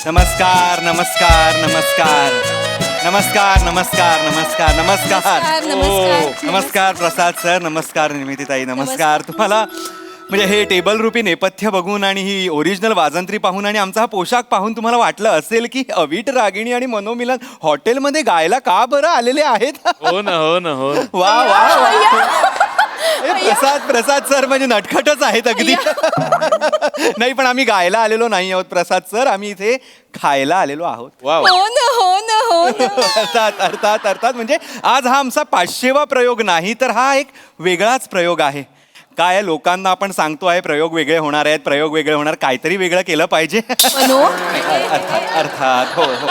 नमस्कार नमस्कार नमस्कार नमस्कार नमस्कार नमस्कार नमस्कार नमस्कार प्रसाद सर, नमस्कार निमितीताई, नमस्कार तुम्हाला. म्हणजे हे टेबल रूपी नेपथ्य बघून आणि ही ओरिजिनल वाजंत्री पाहून आणि आमचा हा पोशाख पाहून तुम्हाला वाटलं असेल की अवीट, रागिणी आणि मनोमिलन हॉटेलमध्ये गायला का बरं आलेले आहेत. हो ना हो ना हो. वा वा वा. प्रसाद सर म्हणजे नटखटच आहेत अगदी. नाही पण आम्ही गायला आलेलो नाही आहोत प्रसाद सर, आम्ही इथे खायला आलेलो आहोत. वाव. अर्थात म्हणजे आज हा आमचा 500वा प्रयोग नाही तर हा एक वेगळाच प्रयोग आहे. काय लोकांना आपण सांगतो आहे प्रयोग वेगळे होणार आहेत, प्रयोग वेगळे होणार, काहीतरी वेगळं केलं पाहिजे. अर्थात हो हो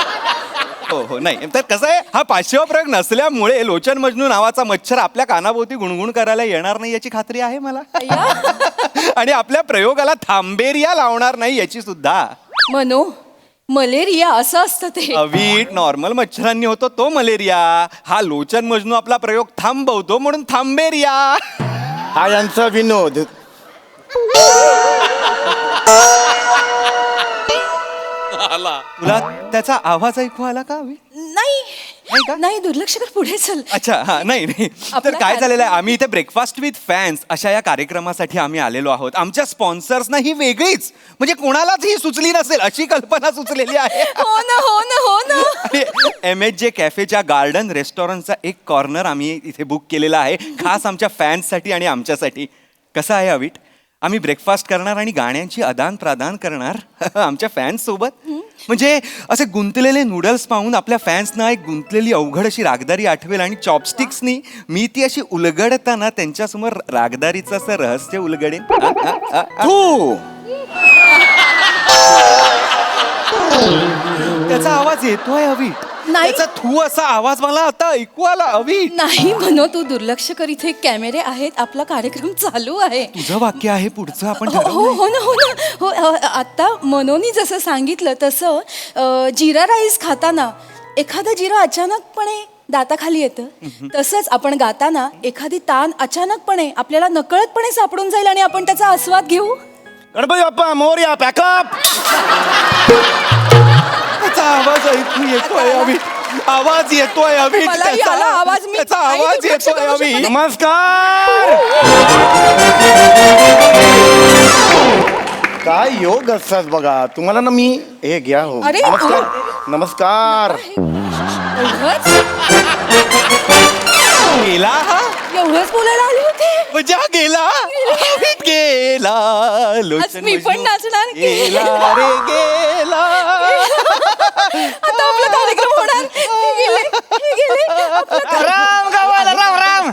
हो हो. नाही तर कसं आहे, हा 500वा प्रयोग नसल्यामुळे लोचन मजनू नावाचा मच्छर आपल्या कानाभोवती गुणगुण करायला येणार नाही याची खात्री आहे मला. आणि आपल्या प्रयोगाला थांबेरिया लावणार नाही याची सुद्धा. मलेरिया असं असतं ते. अवीट नॉर्मल मच्छरांनी होतो तो मलेरिया, हा लोचन मजनू आपला प्रयोग थांबवतो म्हणून थांबेरिया. हा यांचा विनोद. तुला त्याचा आवाज ऐकू आला का अवीट? नाही दुर्लक्ष कर, पुढे चल. अच्छा हा नाही नाही तर काय झालेलं आहे, आम्ही इथे ब्रेकफास्ट विथ फॅन्स अशा या कार्यक्रमासाठी आम्ही आलेलो आहोत. आमच्या स्पॉन्सर्सना ही वेगळीच म्हणजे कोणालाच ही सुचली नसेल अशी कल्पना सुचलेली आहे. हो ना. MHJ कॅफेच्या गार्डन रेस्टॉरंटचा एक कॉर्नर आम्ही इथे बुक केलेला आहे खास आमच्या फॅन्ससाठी आणि आमच्यासाठी. कसं आहे अवीट, आम्ही ब्रेकफास्ट करणार आणि गाण्यांची आदान प्रदान करणार आमच्या फॅन्स सोबत. म्हणजे असे गुंतलेले नूडल्स पाहून आपल्या फॅन्सना एक गुंतलेली अवघड अशी रागदारी आठवेल आणि चॉपस्टिक्सनी मी ती अशी उलगडताना त्यांच्यासमोर रागदारीचं असं रहस्य उलगडेन. तू त्याचा आवाज येतोय अवीट, नाही. त्याचा थू असा आवाज मला आता ऐकू आला अवीट. नाही तू दुर्लक्ष कर, इथे कॅमेरे आहेत, आपला कार्यक्रम चालू आहे. तुझं वाक्य आहे पुढचं आपण हो ना. आता मनोनी जसं सांगितलं तसं जिरा राईस खाताना एखादं जिरा अचानकपणे दाताखाली येतं, तसंच आपण गाताना एखादी तान अचानकपणे आपल्याला नकळतपणे सापडून जाईल आणि आपण त्याचा आस्वाद घेऊ. गणपती बाप्पा मोरया, पॅकअप. त्याचा आवाज ऐकू येतोय अवीट, आवाज येतोय अवीट, मलाही आला आवाज. मी त्याचा काही आवाज दुर्लक्ष येतोय करू शकत अवीट. नाही. नमस्कार. काय योग असतात बघा तुम्हाला ना. मी हे घ्या हो. अरे, नमस्कार नमस्कार. गेला हा एवढंच बोलायला आले होते म्हणजे हा गेला अवीट गेला, लोचन मी पण मजनू नाचणार. गेला रे गेला. आता आपला कार्यक्रम होणार. हे गेले. राम गावाला राम राम.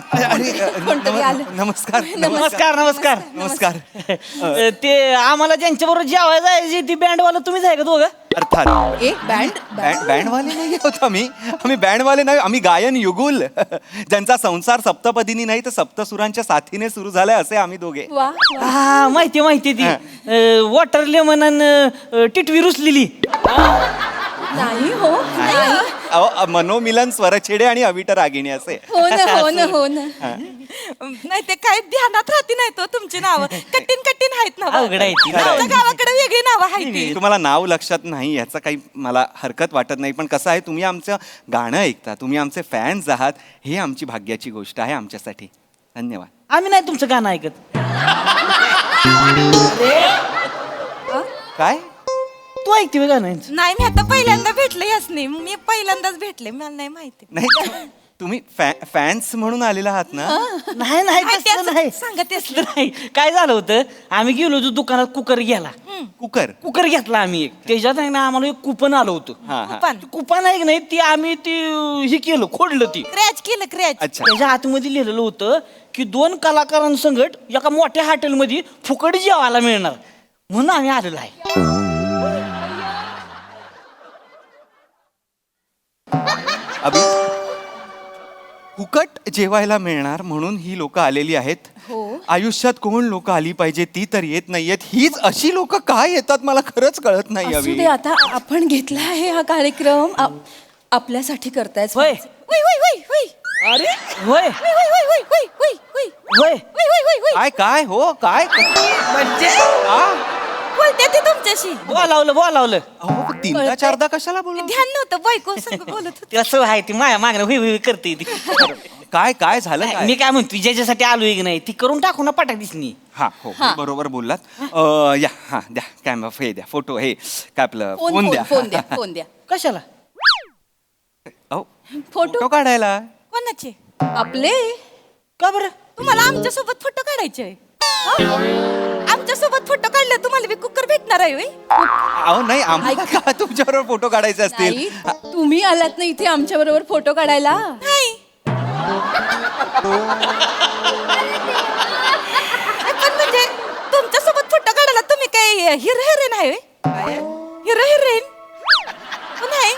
कोणतरी आलं. नमस्कार नमस्कार. नमस्कार. ते आम्हाला ज्यांच्याबरोबर जेवायला जायची ती बँडवाला तुम्हीच आहे का दोघं? अर्थात एक बँडवाले नाही आहोत आम्ही बँडवाले नाही, आम्ही गायन युगुल ज्यांचा संसार सप्तपदीनी नाही तर सप्तसुरांच्या साथीने सुरू झालाय असे आम्ही दोघे. वा. हा माहिती ती वॉटर लेमन टिटवी रुसलेली. नाही हो नाही. मनोमिलन स्वरछेडे आणि अविट रागिणी असे. हो ना. नाही ते काय ध्यानात राहती नाही तो तुमची नावं कठीण आहेत ना. अवघड आहे ती. आमच्या गावाकडे वेगळी नावं आहेत ती. तुम्हाला नाव लक्षात नाही याचा काही मला हरकत वाटत नाही, पण कसं आहे तुम्ही आमचं गाणं ऐकता, तुम्ही आमचे फॅन्स आहात, हे आमची भाग्याची गोष्ट आहे आमच्यासाठी. धन्यवाद. आम्ही नाही तुमचं गाणं ऐकत. काय तू ऐकते बघ गाणं. नाही मी आता पहिल्यांदा भेटले यासनी, मी पहिल्यांदाच भेटले, मला नाही माहिती. नाही तुम्ही फॅन्स म्हणून आलेला आहात ना. नाही तसलं नाही. सांगत तसलं नाही. काय झालं होतं, आम्ही गेलो होतो दुकानात, कुकर घ्यायला. कुकर घेतला आम्ही एक. त्याच्यात आहे ना आम्हाला एक कुपन आलं होतं. कुपन आहे की नाही ती आम्ही ती हे केलं, खोडलं ती क्रॅच. अच्छा. त्याच्या आतमध्ये लिहिलेलं होतं की 2 कलाकारांसंगट एका मोठ्या हॉटेलमध्ये फुकट जेवायला मिळणार म्हणून आम्ही आलेलो आहे. अभि फुकट जेवायला मिळणार म्हणून ही लोक आलेली आहेत. आयुष्यात कोण लोक आली पाहिजे ती तर येत नाहीयेत. हीच अशी लोक काय येतात मला खरंच कळत नाही. असू दे, आता आपण घेतला आहे हा कार्यक्रम आपल्यासाठी करताय. होय. अरे होय होय. काय काय हो काय म्हणजे बोलते ती तुमच्याशी. बोलावलं अहो तीनदा चारदा कशाला बोलू ध्यान नव्हतं बायको संग बोलत होते. तिला सवय आहे ती माया मागणं हुई करते ती. काय काय झालं काय मी काय म्हणतो ज्याच्यासाठी आलोय की नाही ती करून टाकू ना पटाक दिसनी. हा हो बरोबर बोललात या हा द्या कॅमेरा हे द्या फोटो हे काय आपलं फोन फोन द्या फोन द्या फोन द्या कशाला? अहो फोटो फोटो काढायला कोणाचे? आपले का बरं? तुम्हाला आमच्या सोबत फोटो काढायचे आमच्या सोबत फोटो काढले तुम्हाला बी कुकर भेटणार आहे होय? अहो नाही आम्हाला का तुमच्याबरोबर फोटो काढायचे असतील नाही तुम्ही आलात ना इथे आमच्या बरोबर फोटो काढायला. नाही पण म्हणजे तुमच्या सोबत फोटो काढायला तुम्ही काय हिरो हिरोईन आहे होय? हिरो हिरोईन नाही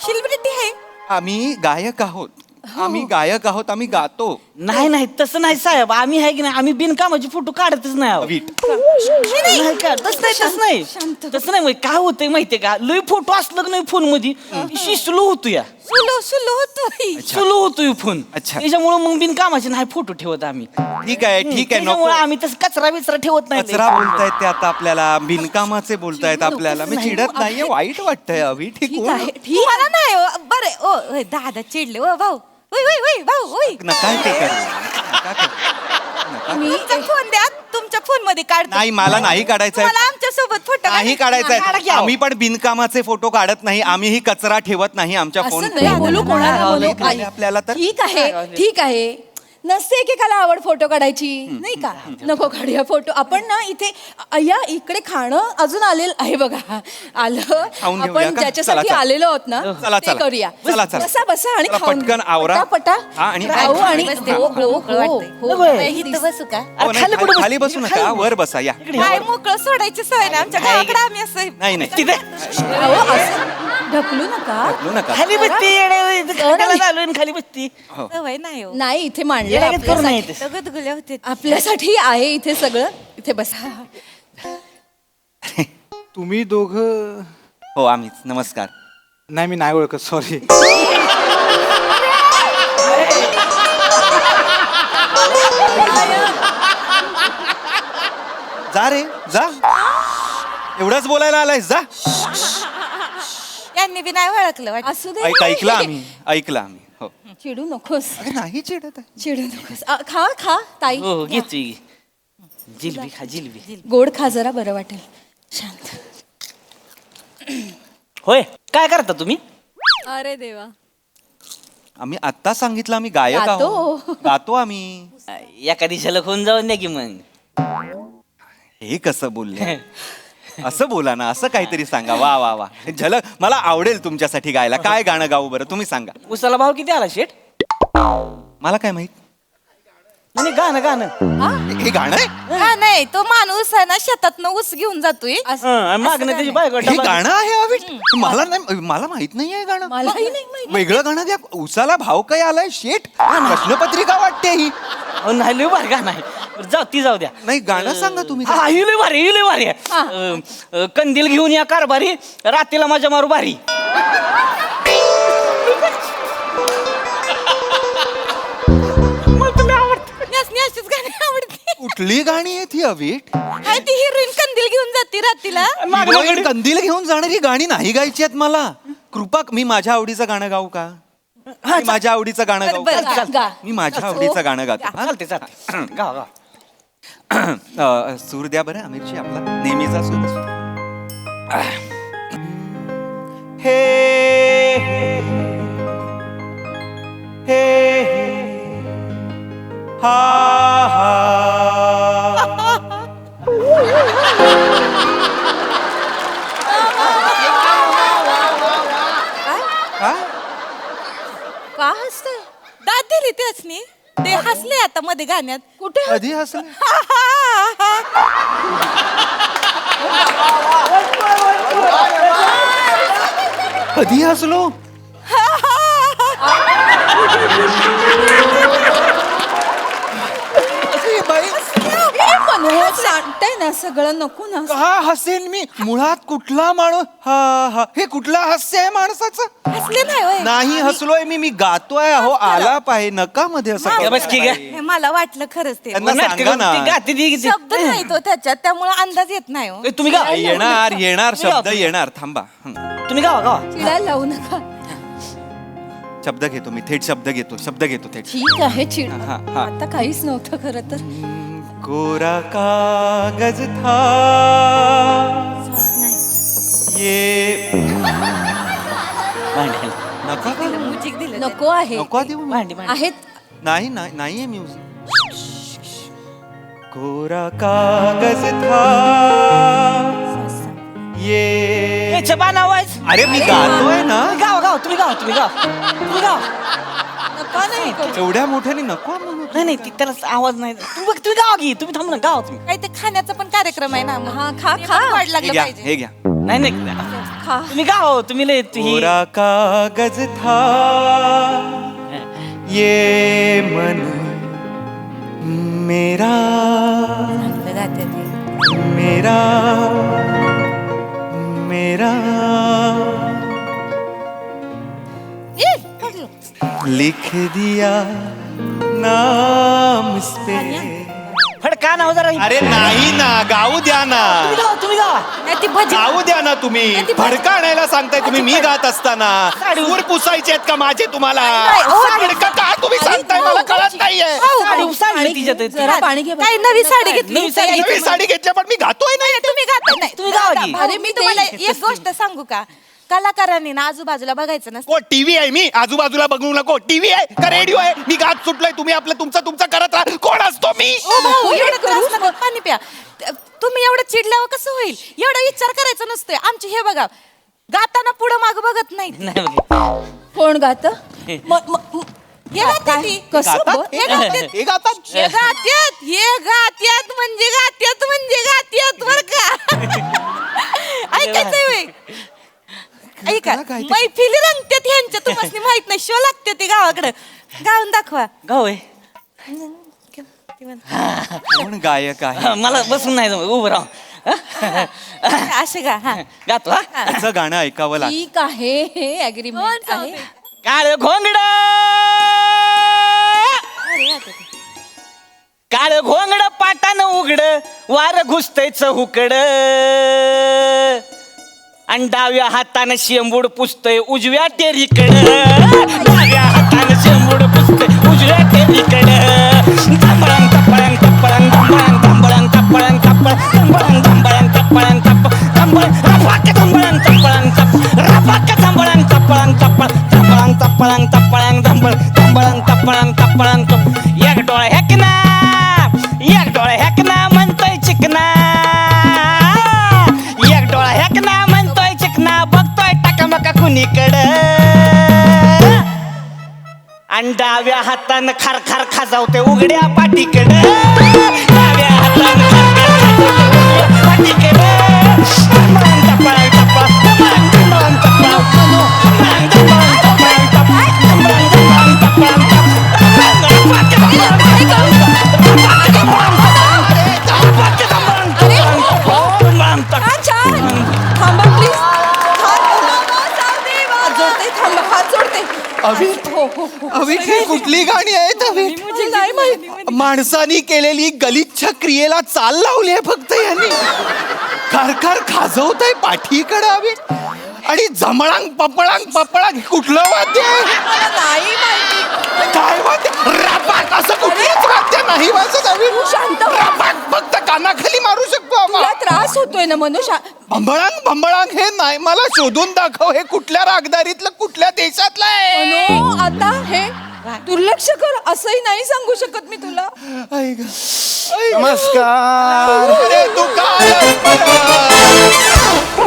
सेलिब्रिटी आहे. आम्ही गायक आहोत आम्ही गातो नाही तसं नाही साहेब आम्ही आहे की नाही आम्ही बिनकामाचे फोटो काढतच नाही आहोत. वीट नाही का तसं नाही तसं नाही काय होतंय माहितीये का लय फोटो असलं की नाही फोन मध्ये स्लो होतो या सुलो होतोय. स्लो होतोय फोन. अच्छा. त्याच्यामुळे मग बिनकामाचे नाही फोटो ठेवत आम्ही. ठीक आहे नको त्याच्यामुळे आम्ही तसं कचरा बिचरा ठेवत नाही. कचरा बोलतायत ते आता आपल्याला बिनकामाचे बोलतायत आपल्याला मी चिडत नाहीये वाईट वाटतंय अभि ठीक ठीक आहे ठीक मला नाही हो. बरं ओ होय, दादा चिडले ओ भाऊ होय होय होय भाऊ होय. नका ते करू नका करू. तुमचा फोन द्या तुमच्या फोन मध्ये काढतो. नाही मला नाही काढायचंय मला आमच्या सोबत फोटो नाही काढा काढायचंय की अहो. आम्ही पण बिनकामाचे फोटो काढत नाही आम्हीही कचरा ठेवत नाही आमच्या फोन असं नाही बोलू कोणाला बोलू नाही आपल्याला तर ठीक आहे नसते एकेकाला आवड फोटो काढायची नाही का नको काढूया फोटो आपण ना इथे या इकडे खाणं अजून आलेलं आहे बघा आलं खाऊन घेऊया आपण का? ज्याच्यासाठी चला, चला. आलेलो आहोत ना चला, ते चला. करूया चला, चला. बसा बसा आणि चला, खाऊन पटकन आवरा. पटा हा, आणि खाऊ आणि बसते. हो, हो, मोकळं हो, वाटतंय. हो. होय. इथं बसू का? हो, नाही, खाली बसू नका वर बसा या काय मोकळं सोडायची सवय ना आमच्या गावाकडे आम्ही असं नाही तिथे अहो, असं ढकलू नका ढकलू नका खाली बसती चालू खाली बसती. सवय नाही हो. नाही इथे मांडले येड्यागत करू नये आपल्यासाठी. ते. गदगुल्या होते. आपल्यासाठी आहे इथे सगळं इथे बसा तुम्ही दोघं हो आम्हीच नमस्कार नाही मी नाही ओळखत सॉरी. जा रे जा एवढंच बोलायला आलायस जा यांनी बी नाही ओळखलं वाटतं. असू दे ऐकलं आम्ही हो चिडू नकोस अरे नाही चिडत आहे चिडू नकोस खा ताई हो घेतोय जिलबी खा जिलबी. गोड खा जरा बरं वाटेल शांत होय काय करता तुम्ही? अरे देवा आम्ही आत्ता सांगितलं आम्ही गायक गातो. आहोत गातो आम्ही एखादी झलक होऊन जाऊन द्या की मग. हे कसं बोलले असं बोला ना असं काहीतरी सांगा वा वा वा झलक मला आवडेल तुमच्यासाठी गायला काय गाणं गाऊ बरं तुम्ही सांगा उसाला भाव किती आला शेट? मला काय माहित नाही गाणं हे गाणं आहे हा नाही तो माणूस आहे ना शेतातनं ऊस घेऊन जातोय. मागणं त्याची बायको हे गाणं आहे अभि मला माहित नाही आहे गाणं मलाही नाही माहिती वेगळं गाणं द्या उसाला भाव काय आलाय शेट प्रश्नपत्रिका वाटते ही नाही लय भारी गाणं आहे. जाऊ द्या. नाही गाणं सांगा तुम्ही हा ही लय भारी आहे. कंदील घेऊन या कारभारी रात्रीला माझ्या मारू भारी. अशीच गाणी आवडते. कुठली गाणी आहेत ही अवीट हाय ती हिरोईन कंदील घेऊन जाते रात्रीला. हिरोईन कंदील घेऊन जाणारी गाणी नाही गायची आहेत मला कृपा मी माझ्या आवडीचं गाणं गाऊ का मी माझ्या आवडीचं गाणं गाऊ बरं, का? गा. मी माझ्या आवडीचं गाणं गातो हा? चालते गाव सूर द्या बरं आमिरची आपला नेहमीचा सूर हे हे हा का हसते दाद दिली त्याचनी ते हसले आता मध्ये गाण्यात. कुठे कधी हसले कधी हसलो मनोहर वाटतंय ना सगळं नको ना. का हसेन मी? मुळात कुठला माणूस हा हा हे कुठला हास्य आहे माणसाचं? हसले नाही होय. नाही हसलोय मी गातोय. अहो आलाप आहे नका मध्ये असं या करू. बस की ग. हे मला वाटलं खरंच ते त्यांना सांगा ना. गाते ती शब्द नाही तो त्याच्यात त्यामुळे अंदाज येत नाही हो. तुम्ही गावा येणार येणार तुम्ही शब्द गावा. येणार थांबा. तुम्ही गावा गावा चिडायला लावू नका. शब्द घेतो मी थेट शब्द घेतो थेट. ठीक आहे चिड. हा, हा. आता काहीच नव्हतं खरं तर. कोरा कागज था ये भांडी नका का? म्युझिक दिलं नको आहे. नको देऊ मी. भांडी भांडी. आहेत. नाही नाही नाहीये म्युझिक. कोरा कागज था ये छपान आवाज. अरे मी गातोय ना. गावा गावा तुम्ही गावा तुम्ही गावा. नका नाही करू. एवढ्या मोठ्याने नको म्हणू. नाही नाही त्याला आवाज नाही. तुम्ही गावा की तुम्ही थांबू ना गावा तुम्ही. काही ते खाण्याचा पण कार्यक्रम आहे ना मग. हा खा ते खा पण वाढ हे लागलं घ्या पाहिजे. हे घ्या. नाही नाही खा. तुम्ही गावा तुम्ही लय ही कोरा कागज था ये मन मेरा चांगलं गाते ते. मेरा मेरा ए, पडलो. लिख दिया नाम इस पे. फडका नाव जरा अरे नाही ना गाऊ द्या ना. तुम्ही गावा. नाही ती भजी गाऊ द्या ना तुम्ही. भडका आणायला सांगताय तुम्ही मी गात असताना. साडी- सूर पुसायचे आहेत का माझे तुम्हाला? नाही, हो, भडका का तुम्ही सांगताय मला कळत नाहीये. साडी साडी तिच्यात जरा पाणी घे. काही नवी साडी घेतली. नवी साडी नवी साडी घेतल्या पण मी गातोय नाही. नाही, तुम्ही गाता नाही. तुम्ही गावा की. अरे मी तुम्हाला एक गोष्ट सांगू का? कलाकारांनी ना आजूबाजूला बघायचं नसतं. को टीव्ही आहे मी आजूबाजूला बघू नको. टीव्ही आहे का रेडिओ आहे? मी गात सुटलोय तुम्ही आपलं तुमचं करत राहा. कोण असतो मी? ओ भाऊ, एवढं त्रास नका, पाणी प्या. तुम्ही एवढं चिडल्यावर कसं होईल? एवढा विचार करायचा नसतोय. आमची हे बघा गाताना पुढं माग बघत नाही. नाही बघ. कोण गात? हे गातात ती. कसं गातात? बघ? हे गातात. हे गातात. हे गात्यात म्हणजे गात्यात बर का? ऐकायचंय होय. ऐका काय ते? मैफिली रंगत्यात ह्यांच्या तुम्हाला माहित नाही. शो लागते ते गावाकडे. गाऊन दाखवा. गाव आहे. कोण गायक आहे? मला बसून नाही जमत, उभं राहा. असे गा हा. गातो हा. त्याचं गाणं ऐकावं लागतं. ठीक आहे हे अग्रीमेंट आहे. काळ घोंगड काळ घोंगड पाटानं उघड वार घुसतय चहुकड आणि डाव्या हातानं शेंबूड पुसतय उजव्या टेरीकड. डाव्या हातानं शेंबूड पुसतय उजव्या टेरीकड. धांबळंग टपळंग टपळंग धांबळंग धांबळंग टपळंग टपळंग धांबळंग धांबळंग टपळंग टपळंग धांबळंग रपाक धांबळंग टपळंग टप रपाक धांबळंग टपळंग टपळ धांबळंग टपळंग टपळंग धांबळ धांबळंग टपळंग टपळंग टप. एक डोळा हेकना एक डोळा हेकना म्हणतोय चिकना. एक डोळा हेकना म्हणतोय चिकना बघतोय टाकामका कुणीकडं. आणि डाव्या हातानं खार खार खाजावते उघड्या पाठीकडं. डाव्या हातानं खार खार खाजावते उघड्या पाठीकडं. धांबळंग टपळंग टपळ धांबळंग धांबळंग टपळ धांबळंग धांबळंग टपळंग टप धांबळंग धांबळंग टपळंग टप रपाक धांबळंग रपाक धांबळंग रपाक धांबळंग धांबळंग टप. हा छान. थांबा प्लीज. हात जोडते. थांबा हात जोडते. अभित हो हो हो. अभित ही कुठली गाणी आहेत अभित? नाही माहिती. माणसानी केलेली गलिच्छ क्रियेला चाल लावली आहे फक्त यांनी. खरखर खाजवतय पाठीकडे अभित. आणि जमळांग पपळांग पपळांग कुठलं वाद्य आहे? नाही माहिती. काय वाद्य? रपाक असं कुठलंच वाद्य नाही वाजत अभित. तू शांत हो. रपाक फक्त कानाखाली मारू शकतो तुला आपण. त्रास होतोय ना मनुष्य. भंबळांग भंबळांग हे नाही मला शोधून दाखव. हे कुठल्या रागदारीतलं कुठल्या देशातलं आहे? मनो आता हे दुर्लक्ष कर असंही नाही सांगू शकत मी तुला. ऐक, ऐक. नमस्कार. अरे तू काय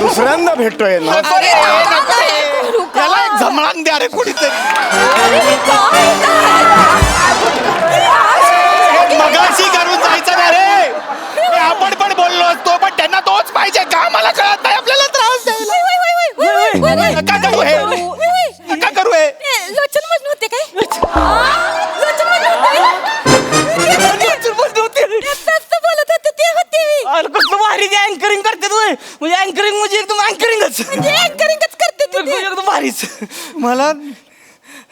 दुसऱ्यांदा भेटतोय ना. अरे आता हे करू का? त्याला एक जमळांग द्या रे कुठीतरी. अरे हे काय हे मगाशी करून जायचं ना रे. हे आपण पण बोललो असतो पण त्यांना तोच पाहिजे का? मला कळत नाही आपल्याला त्रास द्यायला. नका करू हे. नका करू हे. लोचन मजनू होते काय? लोचन मजनू होते? बोलत होते आत्ताच तर बोलत होते ते होते. अरे अँकरिंग करतात होय म्हणजे अँकरिंग म्हणजे एकदम अँकरिंगच म्हणजे अँकरिंगच करते ती. एकदम भारीच मला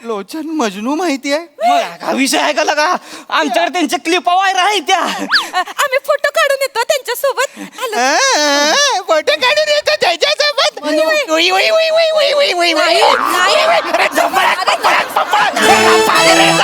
लोचन मजनू माहिती आहे. मग हा विषय आहे का लगा आमच्याकडे त्यांच्या क्लिपा व्हायरल आहे त्या आम्ही फोटो काढून येतो त्यांच्यासोबत. आलो. फोटो काढून येतो त्याच्यासोबत. नाही. उई, उई, उई, उई, उई, उई, उई, उई. नाही. अरे, झंबळक, झंबळक, झंबळक.